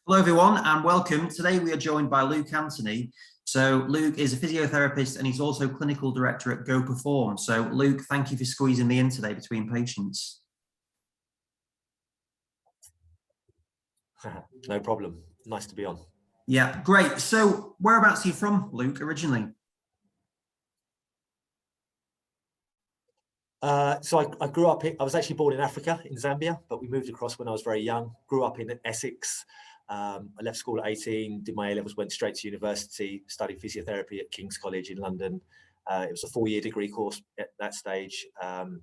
Hello everyone and welcome. Today we are joined by Luke Anthony. So Luke is a physiotherapist and he's also clinical director at Go Perform. So Luke, thank you for squeezing me in today between patients. No problem. Nice to be on. Yeah, great. So whereabouts are you from, Luke, originally? So I grew up, I was actually born in Africa, in Zambia, but we moved across when I was very young. Grew up in Essex. I left school at 18, did my A-levels, went straight to university, studied physiotherapy at King's College in London. It was a 4-year degree course at that stage. And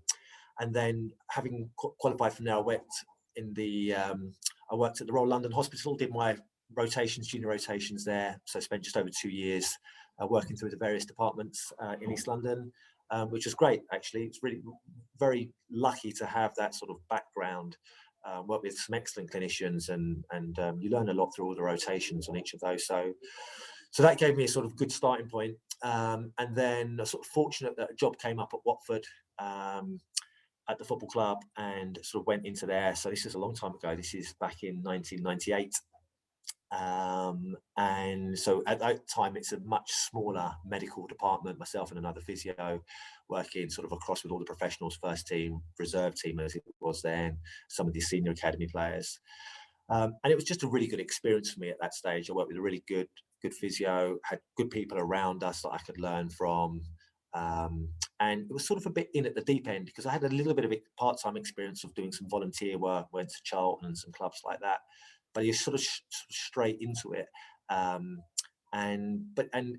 then having qualified from there, I worked at the Royal London Hospital, did my rotations, junior rotations there. So I spent just over 2 years working through the various departments in East London. Which was great, actually. It's really very lucky to have that sort of background, work with some excellent clinicians, and you learn a lot through all the rotations on each of those. So that gave me a sort of good starting point. And then I was sort of fortunate that a job came up at Watford at the football club, and sort of went into there. So this is a long time ago. This is back in 1998. And so at that time it's a much smaller medical department, myself and another physio working sort of across with all the professionals, first team, reserve team as it was then, some of the senior academy players, and it was just a really good experience for me at that stage. I worked with a really good physio, had good people around us that I could learn from, and it was sort of a bit in at the deep end because I had a little bit of part-time experience of doing some volunteer work, went to Charlton and some clubs like that, but you're sort of straight into it. And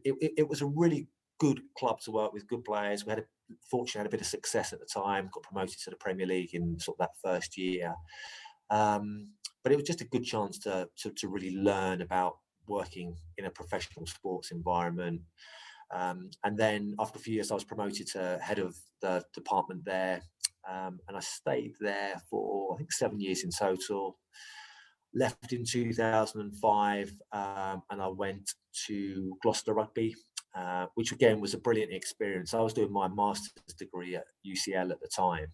it was a really good club to work with, good players. We had a bit of success at the time, got promoted to the Premier League in sort of that first year. But it was just a good chance to really learn about working in a professional sports environment. And then after a few years, I was promoted to head of the department there. And I stayed there for, I think, 7 years in total. Left in 2005, and I went to Gloucester Rugby, which again was a brilliant experience. I was doing my master's degree at UCL at the time,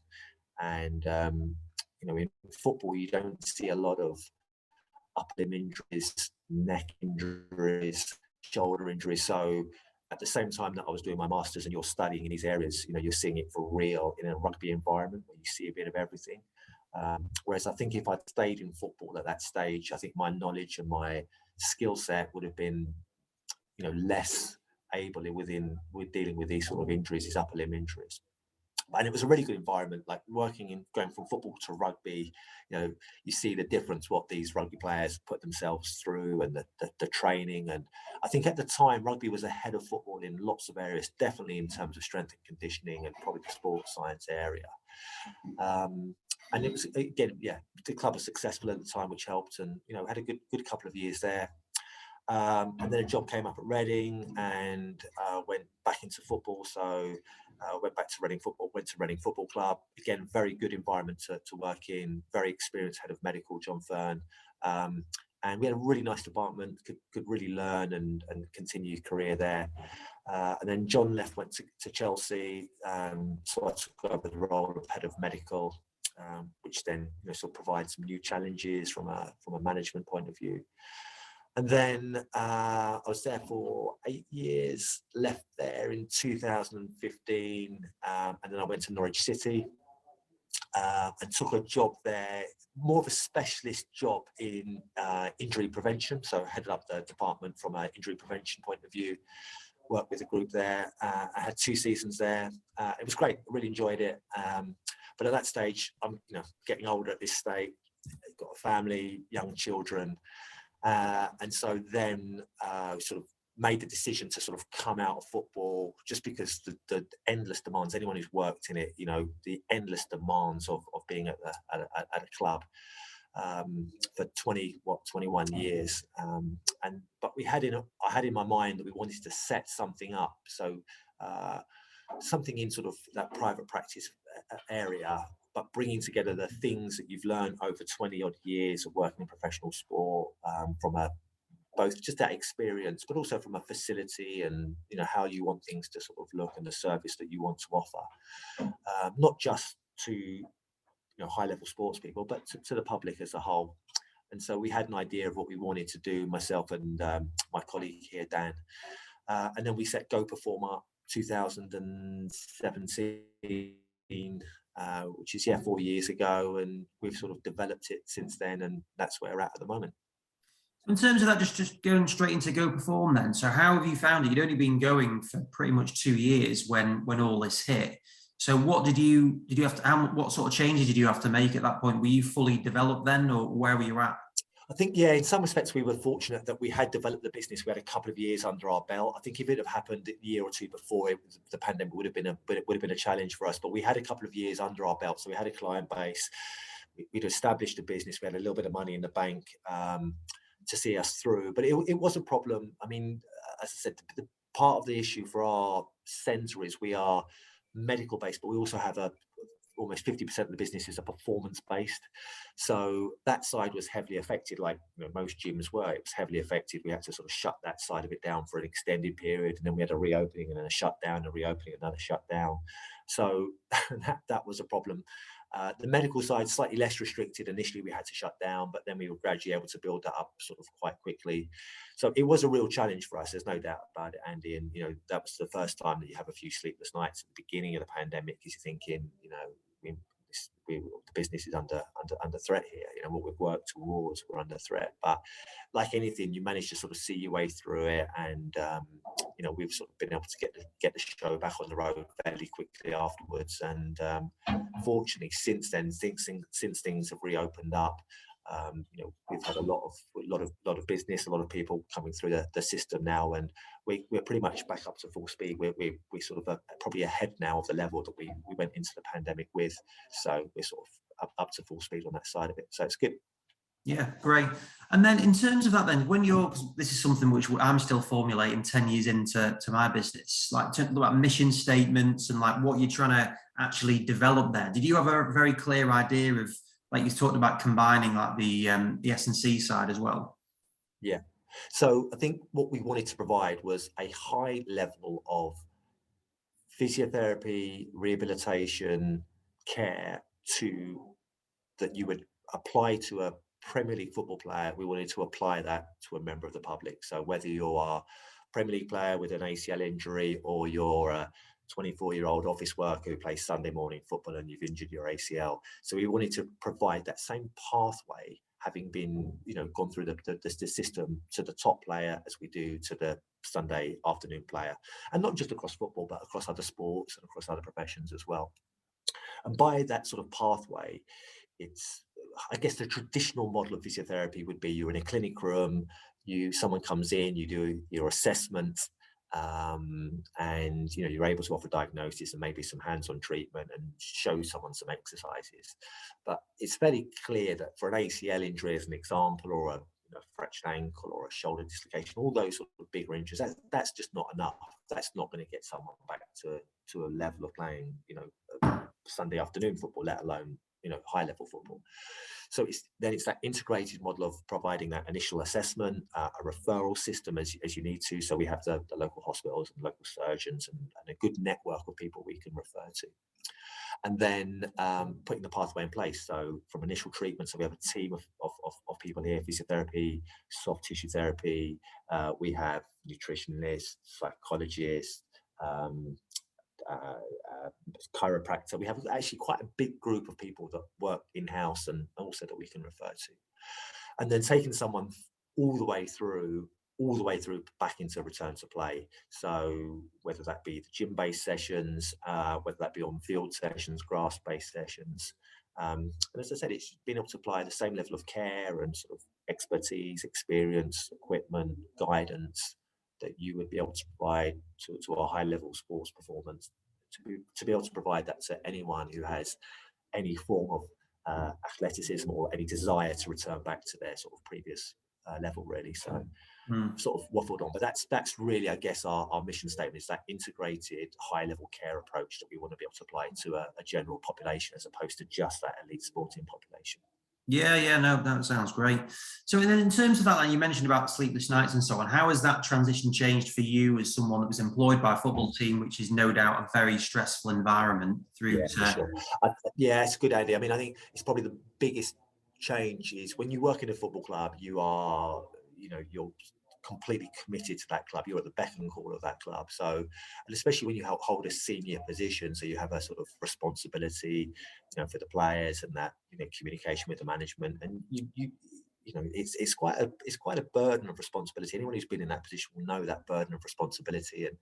and in football you don't see a lot of upper limb injuries, neck injuries, shoulder injuries. So at the same time that I was doing my master's and you're studying in these areas, you're seeing it for real in a rugby environment where you see a bit of everything. Whereas I think if I'd stayed in football at that stage, I think my knowledge and my skill set would have been, less able with dealing with these sort of injuries, these upper limb injuries. And it was a really good environment, like going from football to rugby. You see the difference what these rugby players put themselves through, and the training. And I think at the time rugby was ahead of football in lots of areas, definitely in terms of strength and conditioning and probably the sports science area. And it was, again, the club was successful at the time, which helped, and had a good couple of years there. And then a job came up at Reading, and went back into football. So went back to Reading Football, went to Reading Football Club. Again, very good environment to work in. Very experienced head of medical, John Fern. And we had a really nice department, could really learn and continue your career there. And then John left, went to Chelsea. So I took over the role of head of medical. Which then sort of provides some new challenges from a management point of view. And then I was there for 8 years, left there in 2015, and then I went to Norwich City and took a job there, more of a specialist job in injury prevention. So I headed up the department from an injury prevention point of view. Worked with a group there. I had 2 seasons there. It was great. I really enjoyed it. But at that stage, I'm getting older at this stage. I've got a family, young children, and so then sort of made the decision to sort of come out of football, just because the endless demands. Anyone who's worked in it, the endless demands of being at a club for 21 years. But I had in my mind that we wanted to set something up. So something in sort of that private practice area, but bringing together the things that you've learned over 20 odd years of working in professional sport, from both just that experience, but also from a facility and how you want things to sort of look, and the service that you want to offer, not just to high level sports people, but to the public as a whole. And so we had an idea of what we wanted to do, myself and my colleague here, Dan. And then we set Go Perform up 2017, which is 4 years ago, and we've sort of developed it since then, and that's where we're at the moment. In terms of that, just going straight into Go Perform then. So how have you found it? You'd only been going for pretty much 2 years when all this hit. So what did you have to, what sort of changes did you have to make at that point? Were you fully developed then, or where were you at? I think, in some respects, we were fortunate that we had developed the business. We had a couple of years under our belt. I think if it had happened a year or two before, the pandemic would have been a challenge for us. But we had a couple of years under our belt, so we had a client base. We'd established a business. We had a little bit of money in the bank to see us through. But it was a problem. I mean, as I said, the part of the issue for our centre is we are medical based, but we also have almost 50% of the business is a performance based. So that side was heavily affected, like most gyms were. It was heavily affected. We had to sort of shut that side of it down for an extended period, and then we had a reopening and then a shutdown, a reopening, another shutdown. So that was a problem. The medical side slightly less restricted. Initially we had to shut down, but then we were gradually able to build that up sort of quite quickly. So it was a real challenge for us, there's no doubt about it, Andy. And that was the first time that you have a few sleepless nights at the beginning of the pandemic, because you're thinking, the business is under threat here. What we've worked towards, we're under threat. But like anything, you manage to sort of see your way through it, and we've sort of been able to get the show back on the road fairly quickly afterwards. And fortunately, since then, since things have reopened up, we've had a lot of business, a lot of people coming through the system now, and we're pretty much back up to full speed. We sort of are probably ahead now of the level that we went into the pandemic with. So we're sort of up to full speed on that side of it. So it's good. Yeah, great. And then in terms of that, then when this is something which I'm still formulating 10 years into my business, like about mission statements and like what you're trying to actually develop there. Did you have a very clear idea of, like you talked about, combining like the S&C side as well? Yeah. So I think what we wanted to provide was a high level of physiotherapy, rehabilitation, care that you would apply to a Premier League football player. We wanted to apply that to a member of the public. So whether you are a Premier League player with an ACL injury, or you're a 24-year-old office worker who plays Sunday morning football and you've injured your ACL. So we wanted to provide that same pathway, having been, gone through the system, to the top player as we do to the Sunday afternoon player. And not just across football, but across other sports and across other professions as well. And by that sort of pathway, I guess the traditional model of physiotherapy would be you're in a clinic room, someone comes in, you do your assessment, and you're able to offer diagnosis and maybe some hands-on treatment and show someone some exercises. But it's fairly clear that for an ACL injury, as an example, or a fractured ankle or a shoulder dislocation, all those sort of bigger injuries, that's just not enough. That's not going to get someone back to a level of playing Sunday afternoon football, let alone high level football. So it's that integrated model of providing that initial assessment, a referral system as you need to. So we have the local hospitals and local surgeons and a good network of people we can refer to. And then putting the pathway in place. So from initial treatment, so we have a team of people here: physiotherapy, soft tissue therapy. We have nutritionists, psychologists, chiropractor. We have actually quite a big group of people that work in-house and also that we can refer to. And then taking someone all the way through back into return to play. So whether that be the gym-based sessions, whether that be on-field sessions, grass-based sessions. And as I said, it's being able to apply the same level of care and sort of expertise, experience, equipment, guidance that you would be able to provide to a high-level sports performance, to be able to provide that to anyone who has any form of athleticism or any desire to return back to their sort of previous level, really. So sort of waffled on, but that's really, I guess, our mission statement is that integrated high-level care approach that we want to be able to apply to a general population as opposed to just that elite sporting population. Yeah, no, that sounds great. So then in terms of that, like you mentioned about sleepless nights and so on, how has that transition changed for you as someone that was employed by a football team, which is no doubt a very stressful environment, through Sure. Yeah, it's a good idea. I mean, I think it's probably the biggest change is when you work in a football club, you are, you're completely committed to that club. You're at the beck and call of that club. So, and especially when you hold a senior position, so you have a sort of responsibility, for the players and that, communication with the management, and it's quite a burden of responsibility. Anyone who's been in that position will know that burden of responsibility. And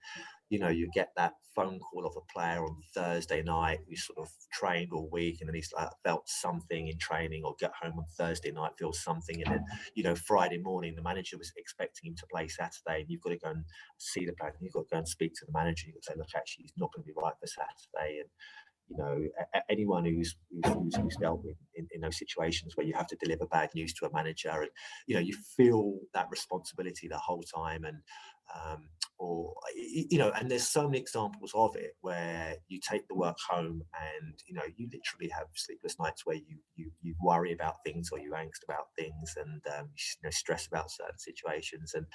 you get that phone call of a player on Thursday night who sort of trained all week, and then he's like felt something in training, or get home on Thursday night, feels something, and then Friday morning the manager was expecting him to play Saturday, and you've got to go and see the player, and you've got to go and speak to the manager. You've got to say, look, actually he's not going to be right for Saturday. And anyone who's dealt with in those situations where you have to deliver bad news to a manager, and you feel that responsibility the whole time. And and there's so many examples of it where you take the work home, and you literally have sleepless nights where you worry about things, or you angst about things, and stress about certain situations. And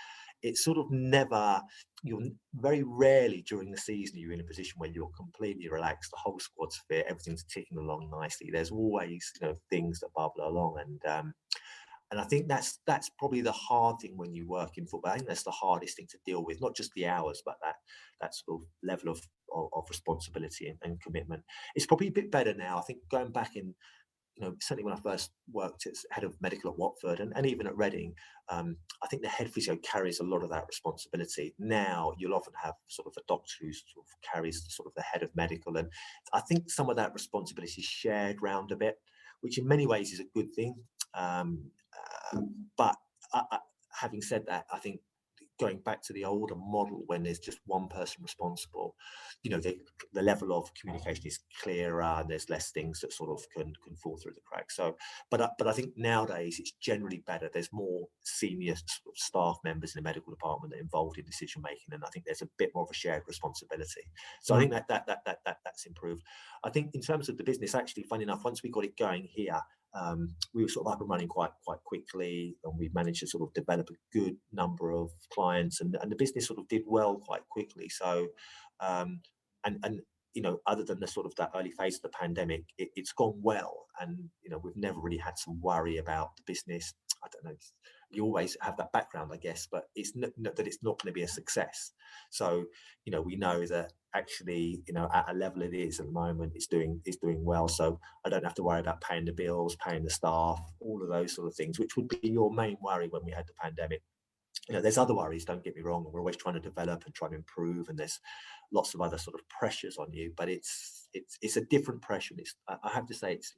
it's sort of never, you're very rarely during the season you're in a position where you're completely relaxed, the whole squad's fit, everything's ticking along nicely. There's always things that bubble along. And I think that's probably the hard thing when you work in football. I think that's the hardest thing to deal with, not just the hours, but that sort of level of responsibility and commitment. It's probably a bit better now. I think going back in, certainly when I first worked as head of medical at Watford, and even at Reading, I think the head physio carries a lot of that responsibility. Now you'll often have sort of a doctor who sort of carries sort of the head of medical, and I think some of that responsibility is shared round a bit, which in many ways is a good thing. But having said that, I think going back to the older model, when there's just one person responsible, the level of communication is clearer, and there's less things that sort of can fall through the cracks. So, but I think nowadays it's generally better. There's more senior sort of staff members in the medical department that are involved in decision making, and I think there's a bit more of a shared responsibility. So I think that's improved. I think in terms of the business, actually, funny enough, once we got it going here, we were sort of up and running quite quickly, and we managed to sort of develop a good number of clients, and the business sort of did well quite quickly. So, other than the sort of that early phase of the pandemic, it's gone well, and we've never really had to worry about the business. I don't know. You always have that background, I guess, but it's not that it's not going to be a success. So, we know that actually, at a level it is at the moment, it's doing well. So I don't have to worry about paying the bills, paying the staff, all of those sort of things, which would be your main worry when we had the pandemic. There's other worries, don't get me wrong. We're always trying to develop and try to improve, and there's lots of other sort of pressures on you, but it's a different pressure. I have to say it's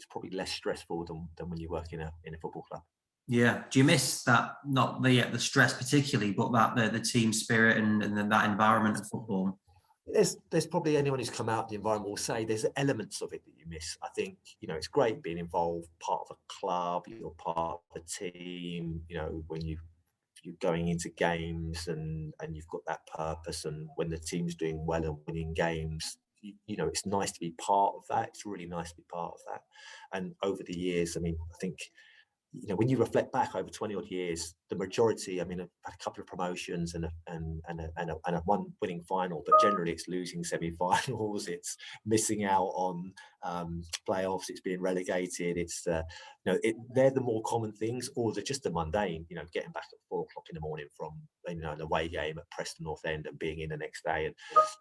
probably less stressful than when you work in a football club. Yeah. Do you miss that, not the stress particularly, but that the team spirit and that environment of football? There's probably anyone who's come out of the environment will say there's elements of it that you miss. I think, it's great being involved, part of a club, you're part of a team, when you're going into games, and you've got that purpose, and when the team's doing well and winning games, it's nice to be part of that. It's really nice to be part of that. And over the years, I mean, I think, when you reflect back over 20 odd years, the majority, I mean, I've had a couple of promotions and a one winning final, but generally it's losing semi-finals, it's missing out on playoffs, it's being relegated, it's they're the more common things, or they're just the mundane, getting back at 4 o'clock in the morning from an away game at Preston North End and being in the next day. And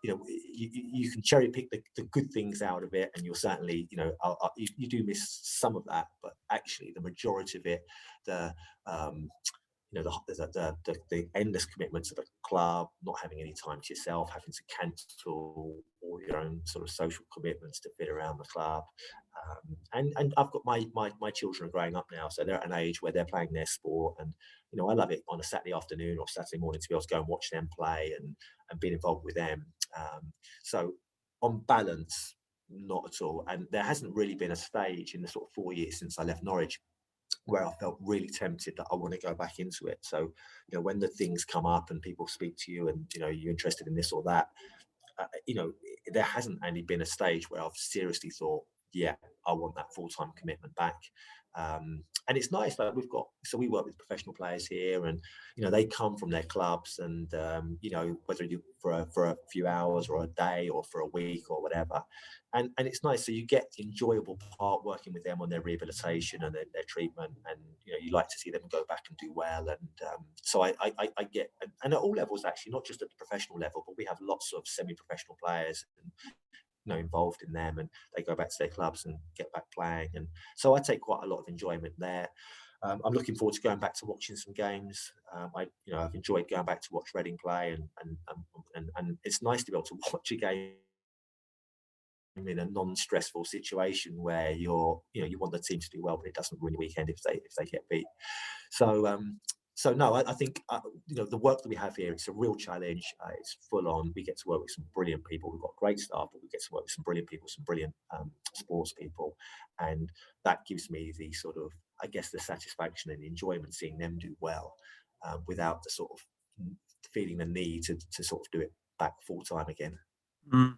you can cherry pick the good things out of it, and you'll certainly you do miss some of that, but actually the majority of it, the endless commitments of a club, not having any time to yourself, having to cancel all your own sort of social commitments to fit around the club. And I've got my children are growing up now, so they're at an age where they're playing their sport, and I love it on a Saturday afternoon or Saturday morning to be able to go and watch them play and be involved with them. So on balance, not at all. And there hasn't really been a stage in the sort of 4 years since I left Norwich where I felt really tempted that I want to go back into it. So, when the things come up and people speak to you and, you're interested in this or that, there hasn't only been a stage where I've seriously thought, yeah, I want that full-time commitment back. And it's nice, like we work with professional players here, and they come from their clubs, and whether you for a few hours or a day or for a week or whatever, and it's nice. So you get the enjoyable part working with them on their rehabilitation and their treatment, and you like to see them go back and do well. And so I get, and at all levels actually, not just at the professional level, but we have lots of semi-professional players and involved in them, and they go back to their clubs and get back playing. And so I take quite a lot of enjoyment there. I'm looking forward to going back to watching some games. I've enjoyed going back to watch Reading play, and it's nice to be able to watch a game in a non-stressful situation where you want the team to do well, but it doesn't ruin the weekend if they get beat. So no, I think the work that we have here, it's a real challenge. It's full on. We get to work with some brilliant people. We've got great staff, but we get to work with some brilliant people, some brilliant sports people, and that gives me the sort of, I guess, the satisfaction and the enjoyment seeing them do well, without the sort of feeling the need to sort of do it back full time again. Mm.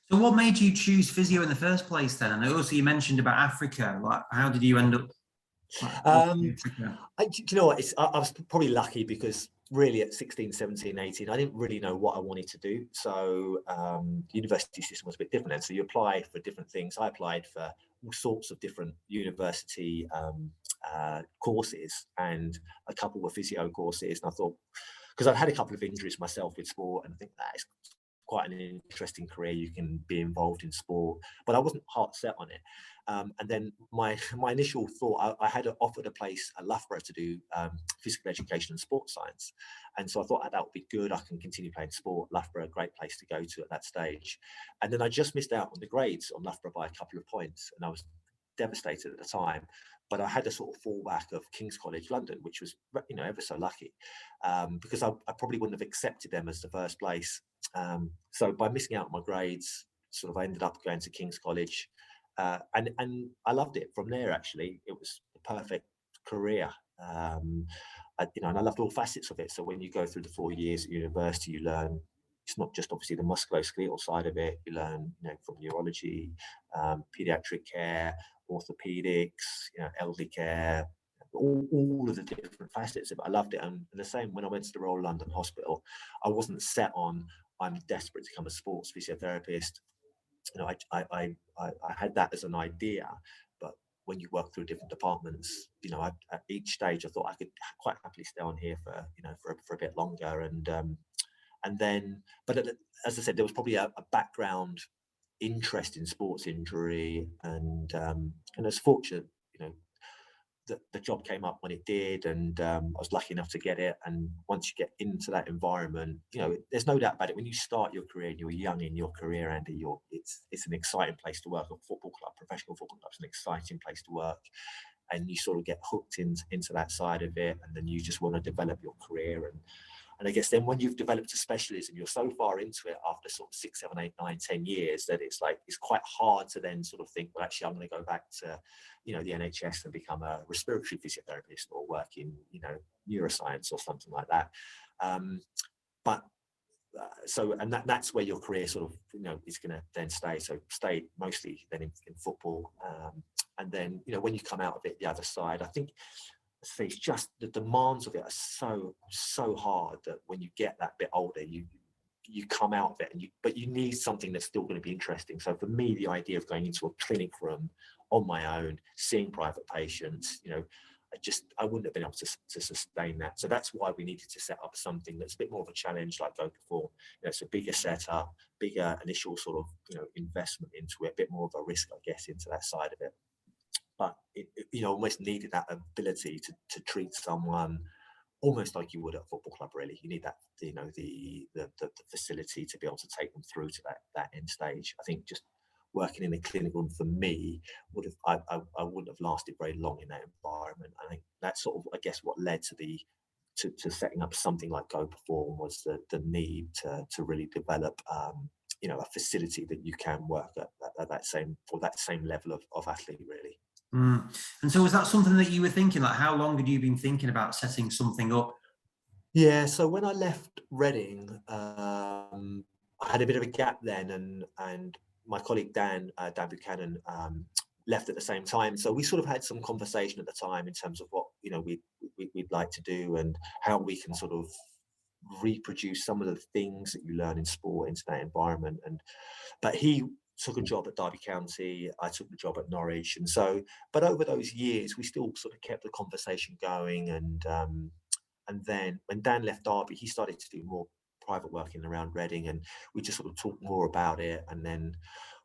So what made you choose physio in the first place then? And also you mentioned about Africa. Like, how did you end up? You know what, I was probably lucky because really at 16, 17, 18, I didn't really know what I wanted to do. So the university system was a bit different then. So you apply for different things. I applied for all sorts of different university courses, and a couple were physio courses. And I thought, because I've had a couple of injuries myself with sport, and I think that is quite an interesting career. You can be involved in sport, but I wasn't heart set on it. And then my initial thought, I had offered a place at Loughborough to do physical education and sports science. And so I thought that would be good. I can continue playing sport. Loughborough, a great place to go to at that stage. And then I just missed out on the grades on Loughborough by a couple of points. And I was devastated at the time. But I had a sort of fallback of King's College London, which was, ever so lucky, because I probably wouldn't have accepted them as the first place. So by missing out on my grades, sort of I ended up going to King's College. And I loved it from there. Actually, it was the perfect career, and I loved all facets of it. So when you go through the 4 years at university, you learn. It's not just obviously the musculoskeletal side of it. You learn, from neurology, pediatric care, orthopedics, elderly care, all of the different facets of it. I loved it. And the same when I went to the Royal London Hospital, I wasn't set on I'm desperate to become a sports physiotherapist. I had that as an idea, but when you work through different departments, at each stage I thought I could quite happily stay on here for for a bit longer, and then, but as I said, there was probably a background interest in sports injury, and I was fortunate, the job came up when it did, and I was lucky enough to get it. And once you get into that environment, there's no doubt about it. When you start your career and you're young in your career, Andy, it's an exciting place to work. A football club, professional football club, is an exciting place to work, and you sort of get hooked into that side of it, and then you just want to develop your career. And I guess then when you've developed a specialism, you're so far into it after sort of 6, 7, 8, 9, 10 years that it's quite hard to then sort of think, well, actually, I'm going to go back to, the NHS and become a respiratory physiotherapist or work in, neuroscience or something like that. That's where your career sort of, is going to then stay. So stay mostly then in football. And then, when you come out of it, the other side, I think, it's just the demands of it are so hard that when you get that bit older, you come out of it, but you need something that's still going to be interesting. So for me, the idea of going into a clinic room on my own, seeing private patients, I wouldn't have been able to sustain that. So that's why we needed to set up something that's a bit more of a challenge, like Go Before. It's a bigger setup, bigger initial sort of investment into it, a bit more of a risk, I guess, into that side of it. But it almost needed that ability to treat someone almost like you would at a football club. Really, you need that, the facility to be able to take them through to that end stage. I think just working in a clinic room for me I wouldn't have lasted very long in that environment. I think that's sort of, I guess, what led to setting up something like Go Perform was the need to really develop a facility that you can work at that same level of athlete, really. Mm. And so was that something that you were thinking, like how long had you been thinking about setting something up? Yeah, so when I left Reading, I had a bit of a gap then, and my colleague Dan Buchanan left at the same time. So we sort of had some conversation at the time in terms of what, we'd like to do and how we can sort of reproduce some of the things that you learn in sport into that environment. But he took a job at Derby County, I took the job at Norwich, and so, but over those years we still sort of kept the conversation going. And then when Dan left Derby, he started to do more private working around Reading, and we just sort of talked more about it. And then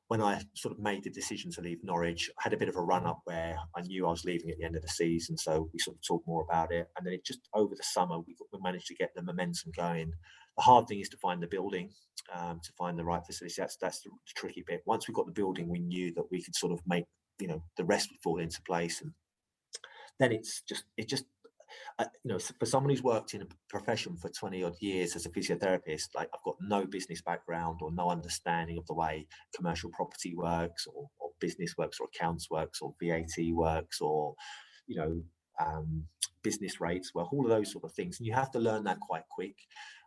when I sort of made the decision to leave Norwich, I had a bit of a run up where I knew I was leaving at the end of the season. So we sort of talked more about it. And then it just over the summer, we managed to get the momentum going. The hard thing is to find the building, to find the right facility. That's the tricky bit. Once we got the building, we knew that we could sort of make, the rest would fall into place. And then it just for someone who's worked in a profession for 20 odd years as a physiotherapist, like I've got no business background or no understanding of the way commercial property works or business works or accounts works or VAT works or, business rates work, all of those sort of things. And you have to learn that quite quick.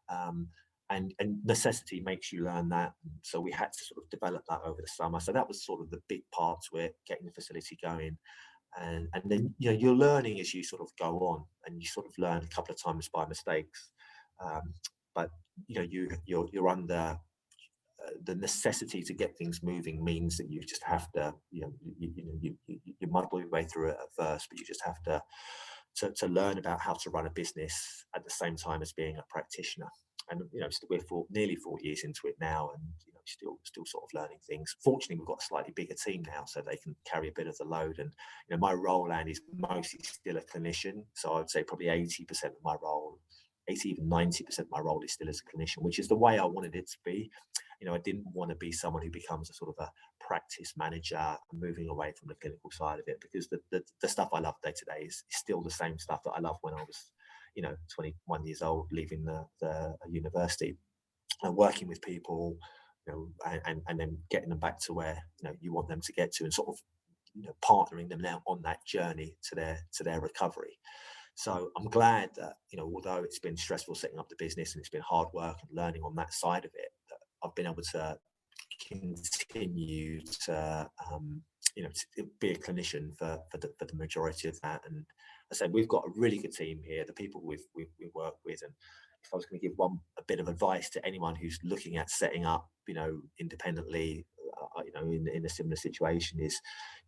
And necessity makes you learn that. So we had to sort of develop that over the summer. So that was sort of the big part to it, getting the facility going. And then you're learning as you sort of go on, and you sort of learn a couple of times by mistakes, but you're under the necessity to get things moving means that you just have to you muddle your way through it at first, but you just have to learn about how to run a business at the same time as being a practitioner. And we're nearly 4 years into it now, and still sort of learning things. Fortunately, we've got a slightly bigger team now, so they can carry a bit of the load. And my role, Andy, is mostly still a clinician. So I would say probably 80% of my role, 80 even 90% of my role is still as a clinician, which is the way I wanted it to be. I didn't want to be someone who becomes a sort of a practice manager, moving away from the clinical side of it, because the stuff I love day to day is still the same stuff that I loved when I was 21 years old, leaving the university and working with people, and then getting them back to where you want them to get to, and sort of partnering them now on that journey to their recovery. So I'm glad that although it's been stressful setting up the business and it's been hard work and learning on that side of it, that I've been able to continue to to be a clinician for the majority of that. And I said we've got a really good team here, the people we work with. And if I was going to give a bit of advice to anyone who's looking at setting up independently in a similar situation, is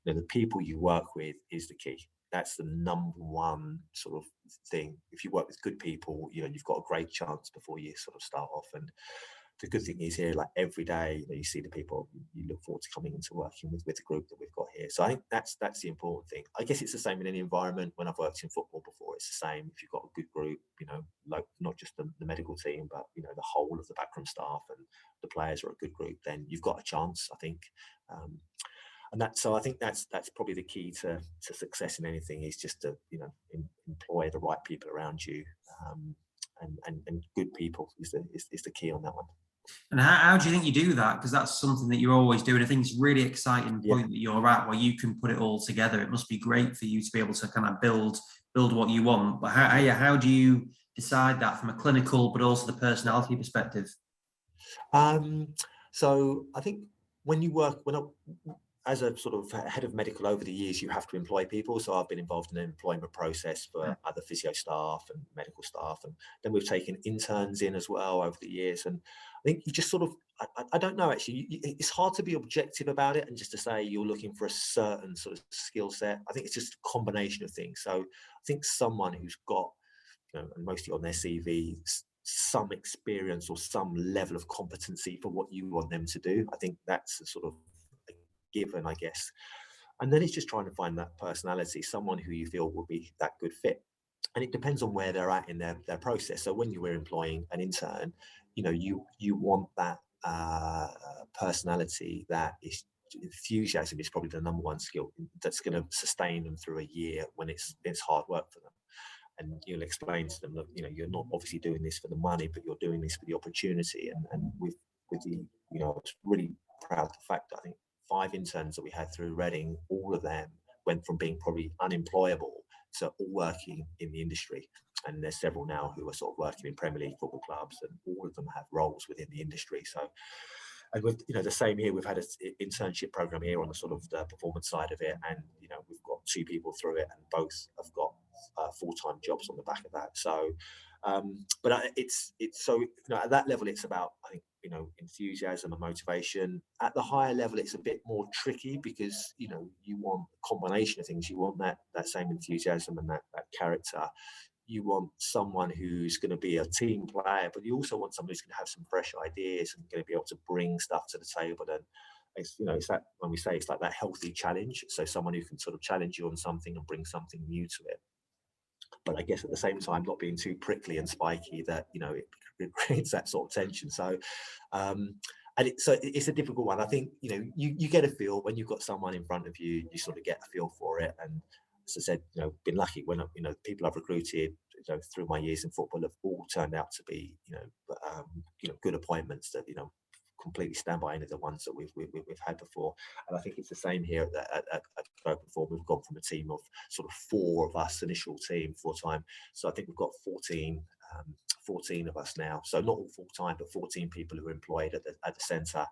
the people you work with is the key. That's the number one sort of thing. If you work with good people, you've got a great chance before you sort of start off. And the good thing is here, like every day, you see the people you look forward to coming into working with the group that we've got here. So I think that's the important thing. I guess it's the same in any environment. When I've worked in football before, it's the same. If you've got a good group, like not just the medical team, but the whole of the backroom staff and the players are a good group, then you've got a chance, I think. So I think that's probably the key to success in anything, is just to employ the right people around you, and good people is the key on that one. And how do you think you do that? Because that's something that you're always doing. I think it's a really exciting point that you're at, where you can put it all together. It must be great for you to be able to kind of build what you want. But how do you decide that from a clinical, but also the personality perspective? So I think as a sort of head of medical over the years, you have to employ people. So I've been involved in the employment process for other physio staff and medical staff. And then we've taken interns in as well over the years. And I think you just sort of, I don't know, actually, it's hard to be objective about it and just to say you're looking for a certain sort of skill set. I think it's just a combination of things. So I think someone who's got, and mostly on their CV, some experience or some level of competency for what you want them to do. I think that's a sort of given, I guess. And then it's just trying to find that personality, someone who you feel will be that good fit. And it depends on where they're at in their process. So when you were employing an intern, you want that personality, that is enthusiasm is probably the number one skill that's going to sustain them through a year when it's hard work for them. And you'll explain to them that you're not obviously doing this for the money, but you're doing this for the opportunity. And with the I was really proud of the fact that I think 5 interns that we had through Reading, all of them went from being probably unemployable to all working in the industry. And there's several now who are sort of working in Premier League football clubs, and all of them have roles within the industry. So And with the same here, we've had an internship program here on the sort of the performance side of it, and we've got 2 people through it, and both have got full-time jobs on the back of that. So, but it's so at that level, it's about, I think, enthusiasm and motivation. At the higher level, it's a bit more tricky because you want a combination of things. You want that same enthusiasm and that character. You want someone who's going to be a team player, but you also want someone who's going to have some fresh ideas and going to be able to bring stuff to the table. And it's that, when we say it's like that healthy challenge. So someone who can sort of challenge you on something and bring something new to it. But I guess at the same time, not being too prickly and spiky that, it creates that sort of tension. So, so it's a difficult one. I think, you get a feel when you've got someone in front of you, you sort of get a feel for it. And as I said, been lucky when, people I've recruited, through my years in football have all turned out to be, good appointments that, completely stand by any of the ones that we've had before. And I think it's the same here at before. We've gone from a team of sort of 4 of us, initial team, full-time. So I think we've got 14 of us now. So not all full-time, but 14 people who are employed at the centre,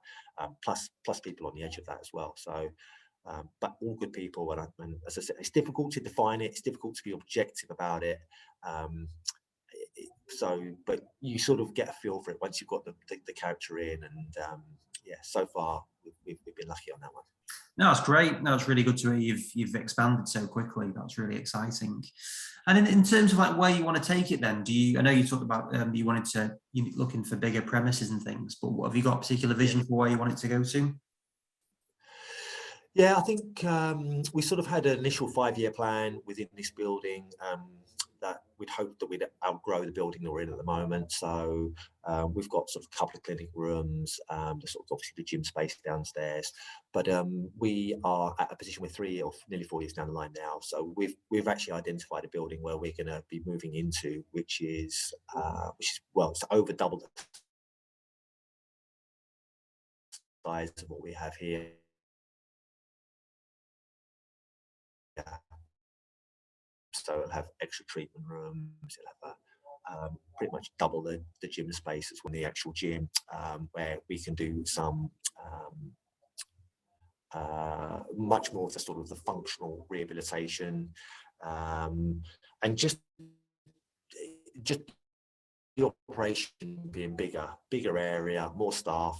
plus people on the edge of that as well. So, but all good people. And as I said, it's difficult to define it. It's difficult to be objective about it. But you sort of get a feel for it once you've got the character in. And so far we've been lucky on that one. No, it's great. No, it's really good to hear you've expanded so quickly. That's really exciting. And in terms of like where you want to take it, then I know you talked about you wanted to, looking for bigger premises and things, but what have you got a particular vision for where you want it to go to? Yeah, I think we sort of had an initial 5-year plan within this building that we'd hoped that we'd outgrow the building that we're in at the moment. So we've got sort of a couple of clinic rooms, there's sort of obviously the gym space downstairs, but we are at a position with 3 or nearly 4 years down the line now. So we've actually identified a building where we're going to be moving into, which is it's over double the size of what we have here. So it'll have extra treatment rooms. It'll have pretty much double the gym space as when the actual gym, where we can do some much more of the sort of the functional rehabilitation, and just the operation being bigger area, more staff,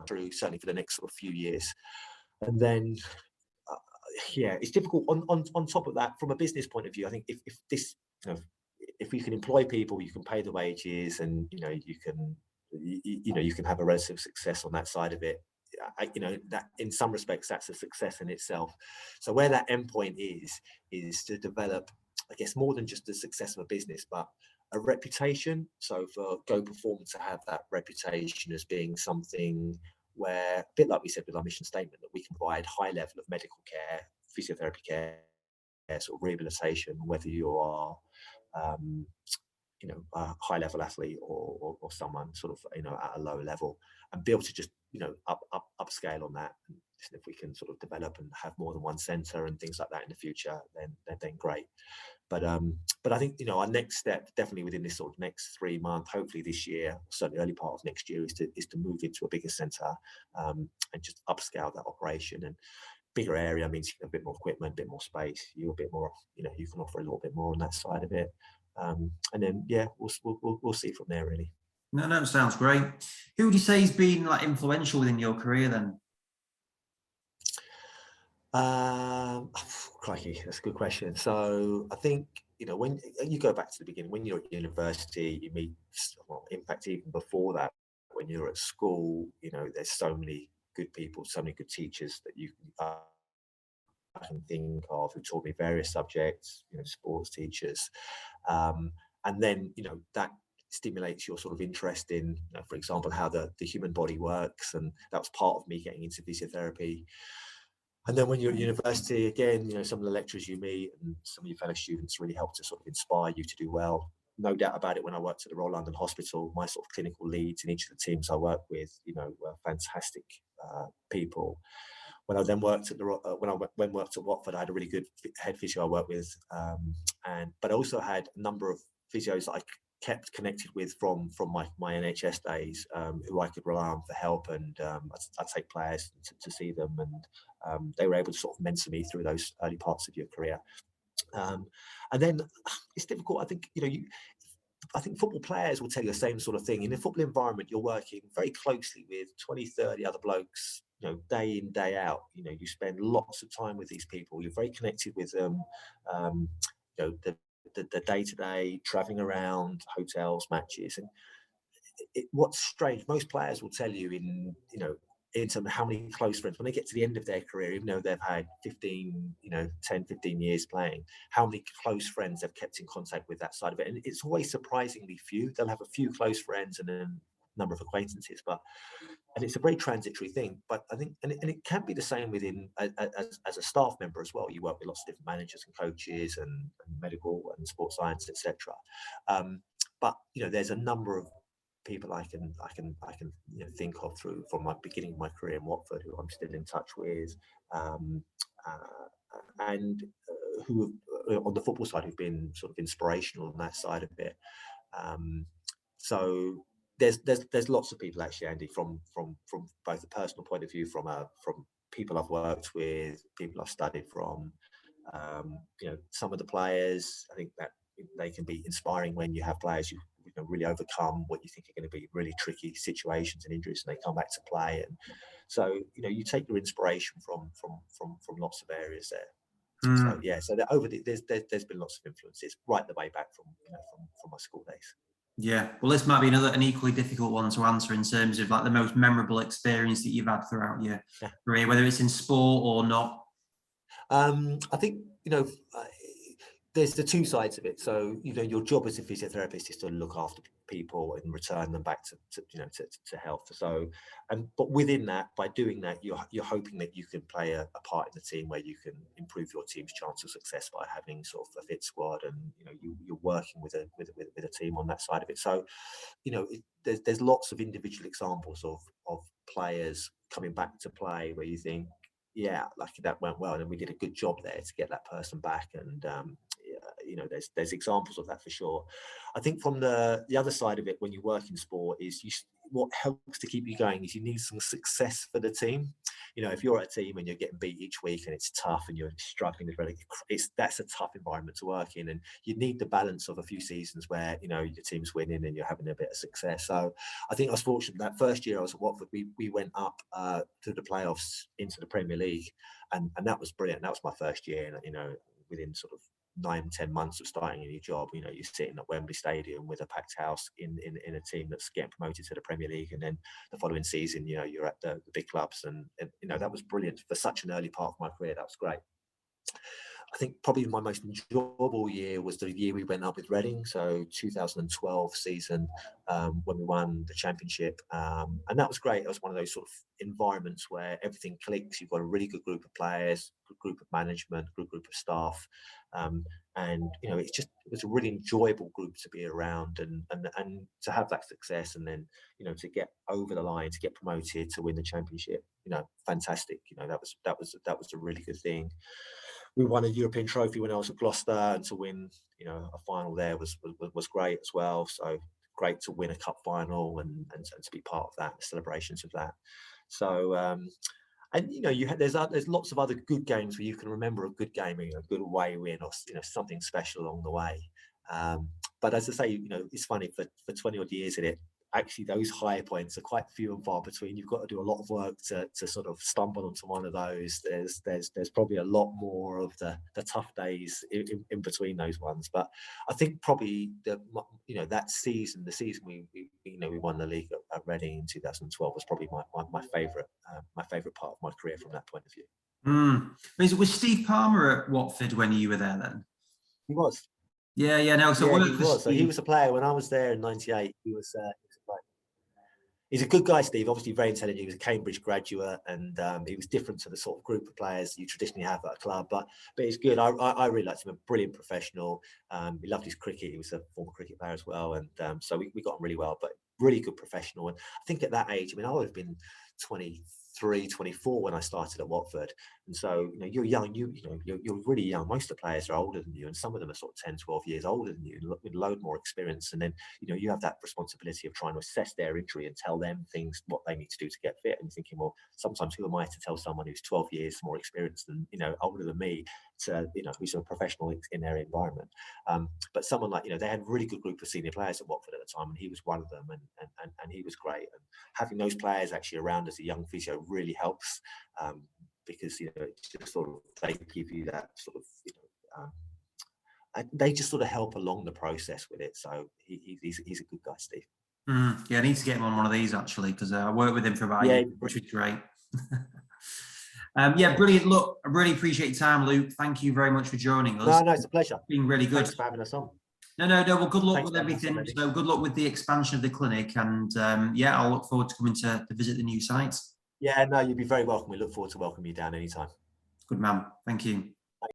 certainly for the next sort of few years, and then. It's difficult. On top of that, from a business point of view, I think if this, if you can employ people, you can pay the wages, and you can have a relative success on that side of it. That in some respects that's a success in itself. So where that endpoint is to develop, I guess, more than just the success of a business, but a reputation. So for Go Perform to have that reputation as being something where, a bit like we said with our mission statement, that we can provide high level of medical care, physiotherapy care, sort of rehabilitation, whether you are, a high level athlete or someone sort of, at a low level, and be able to just, upscale on that. And if we can sort of develop and have more than one centre and things like that in the future, then great. But I think, our next step, definitely within this sort of next 3 months, hopefully this year, certainly early part of next year, is to move into a bigger centre, and just upscale that operation. And bigger area means you have a bit more equipment, a bit more space. You're a bit more, you can offer a little bit more on that side of it. And then we'll see from there, really. No, sounds great. Who would you say has been like influential within your career then? Crikey, that's a good question. So I think, when you go back to the beginning, when you're at university, you meet, well, in fact, even before that, when you're at school, there's so many good people, so many good teachers that I can think of who taught me various subjects, sports teachers. And then, that stimulates your sort of interest in, for example, how the human body works. And that was part of me getting into physiotherapy. And then when you're at university, again, some of the lecturers you meet and some of your fellow students really help to sort of inspire you to do well. No doubt about it, when I worked at the Royal London Hospital, my sort of clinical leads in each of the teams I worked with, were fantastic people. When I then worked at worked at Watford, I had a really good head physio I worked with, but I also had a number of physios that I kept connected with from my NHS days, who I could rely on for help, and I'd take players to see them, and they were able to sort of mentor me through those early parts of your career. And then it's difficult. I think, I think football players will tell you the same sort of thing. In a football environment, you're working very closely with 20, 30 other blokes, day in, day out. You spend lots of time with these people. You're very connected with them. The day-to-day, traveling around, hotels, matches. And what's strange, most players will tell you in terms of how many close friends, when they get to the end of their career, even though they've had 10, 15 years playing, how many close friends they've kept in contact with that side of it. And it's always surprisingly few. They'll have a few close friends and a number of acquaintances, and it's a very transitory thing. But I think, and it can be the same within as a staff member as well. You work with lots of different managers and coaches and medical and sports science, etc. But there's a number of people I can think of from my beginning of my career in Watford, who I'm still in touch with, and who on the football side who've been sort of inspirational on that side of it. So there's lots of people actually, Andy, from both a personal point of view, from people I've worked with, people I've studied from. Some of the players, I think that they can be inspiring when you have players who really overcome what you think are going to be really tricky situations and injuries, and they come back to play. And so you take your inspiration from lots of areas there. So yeah, so there's been lots of influences right the way back from my school days. Yeah, well, this might be an equally difficult one to answer in terms of like the most memorable experience that you've had throughout your career, whether it's in sport or not. I think there's the two sides of it. So your job as a physiotherapist is to look after people and return them back to health. So, but within that, by doing that, you're hoping that you can play a part in the team where you can improve your team's chance of success by having sort of a fit squad, and you're working with a team on that side of it. So, there's lots of individual examples of players coming back to play where you think, yeah, like that went well, and we did a good job there to get that person back. And there's examples of that for sure. I think from the other side of it, when you work in sport, is what helps to keep you going is you need some success for the team. If you're at a team and you're getting beat each week and it's tough and you're struggling with that's a tough environment to work in, and you need the balance of a few seasons where your team's winning and you're having a bit of success. So I think I was fortunate that first year I was at Watford, we went up to the playoffs into the Premier League, and that was brilliant. That was my first year, and within sort of 9-10 months of starting a new job, you're sitting at Wembley Stadium with a packed house in a team that's getting promoted to the Premier League, and then the following season, you're at the big clubs, and that was brilliant for such an early part of my career. That was great. I think probably my most enjoyable year was the year we went up with Reading, so 2012 season, when we won the championship, and that was great. It was one of those sort of environments where everything clicks. You've got a really good group of players, good group of management, good group of staff, and it was a really enjoyable group to be around, and to have that success, and then to get over the line, to get promoted, to win the championship, fantastic. That was a really good thing. We won a European trophy when I was at Gloucester, and to win, a final there was great as well. So great to win a cup final and to be part of that, the celebrations of that. So, and there's lots of other good games where you can remember a good game, a good away win, or something special along the way. But as I say, it's funny, for 20 odd years in it, actually those high points are quite few and far between. You've got to do a lot of work to sort of stumble onto one of those. There's probably a lot more of the tough days in between those ones. But I think probably that season, the season we won the league at Reading in 2012 was probably my favourite part of my career from that point of view. Was Steve Palmer at Watford when you were there then? He was. Yeah, no. So he was. So he was a player when I was there in '98. He was a player. He's a good guy, Steve. Obviously very intelligent. He was a Cambridge graduate, and he was different to the sort of group of players you traditionally have at a club. But he's good. I really liked him. A brilliant professional. He loved his cricket. He was a former cricket player as well, and so we got on really well. But really good professional. And I think at that age, I mean, I would have been 23 23, 24 when I started at Watford. And so, you're young, you're really young. Most of the players are older than you, and some of them are sort of 10, 12 years older than you, with a load more experience. And then, you have that responsibility of trying to assess their injury and tell them things, what they need to do to get fit. And you're thinking, well, sometimes who am I to tell someone who's 12 years more experienced than, older than me, to, who's a professional in their environment. But someone like, they had a really good group of senior players at Watford at the time, and he was one of them, and he was great. And having those players actually around as a young physio really helps, because it's just sort of, they give you that sort of, they just sort of help along the process with it. So he's a good guy, Steve. Yeah, I need to get him on one of these actually, because I worked with him for about a year, which was great. Yeah, brilliant. Look, I really appreciate your time, Luke. Thank you very much for joining us. No, it's a pleasure. It's been really good. Thanks for having us on. No. Well, good luck with everything. So good luck with the expansion of the clinic, and yeah, I'll look forward to coming to visit the new sites. Yeah, no, you'd be very welcome. We look forward to welcoming you down anytime. Good man. Thank you.